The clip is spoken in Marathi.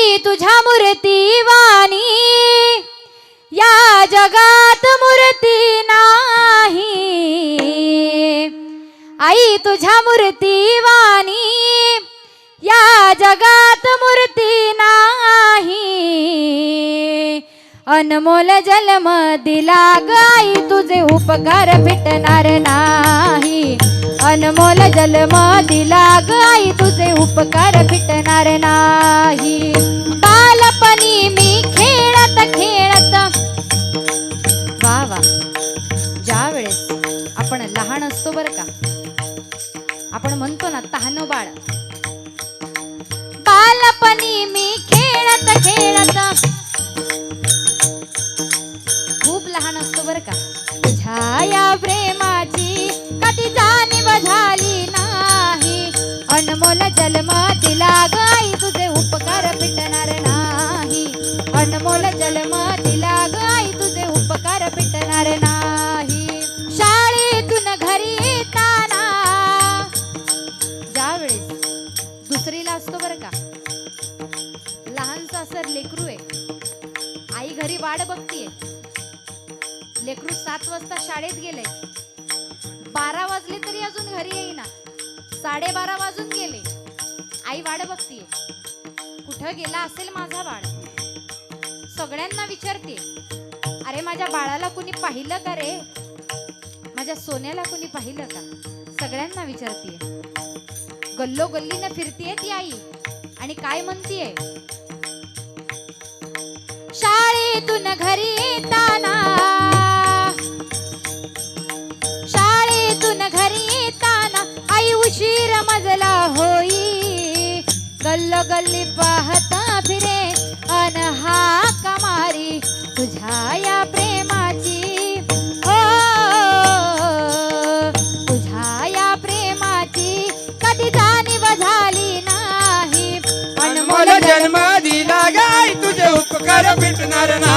आई तुझ्या मूर्ती वाणी या जगात मूर्ती नाही। आई तुझ्या मूर्ती वाणी या जगात मूर्ती नाही। अनमोल जन्म दिला ग आई तुझे उपकार फिटणार नाही। अनमोल जन्म दिला ग आई तुझे उपकार फिटणार नाही। बालपणी मी खेळत खेळत वा वा ज्या वेळेस आपण लहान असतो बर का, आपण म्हणतो ना तहानो बाळ। बालपणी मी खेळत खेळत खूप लहान असतो बर का, तुझ्या या प्रेमाची कधी जाणीव झाली नाही। अनमोल जन्म दिला ग आई तुझे उपकार फिटणार नाही। अनमोल जन्म दिला ग आई तुझे उपकार फिटणार नाही। शाळेतून घरी येताना ज्या वेळेस दुसरीला असतो बर का, लहानसा असं लेकरू आहे, आई घरी वाट बघतीये। लेकरू 7 वाजता शाळेत गेले, 12 वाजले तरी अजून घरी येईना, 12:30 वाजून गेले, आई वाट बघतीये कुठं गेला असेल माझा बाळ। सगळ्यांना विचारते, अरे माझ्या बाळाला कुणी पाहिलं का रे, माझ्या सोन्याला कुणी पाहिलं का। सगळ्यांना विचारतीये, गल्लो गल्लीनं फिरतीये ती आई आणि काय म्हणतीये, शाळेतून घरी येताना आई उशीर मजला होई। गल्लो गल्ली पाहता फिरे अन हाक मारी तुझ्या या प्रेमाची, ओ तुझ्या या प्रेमाची कधी जाणीव झाली नाही। अनमोल जन्म दिला ग आई तुझे उपकार फिटणार नाही।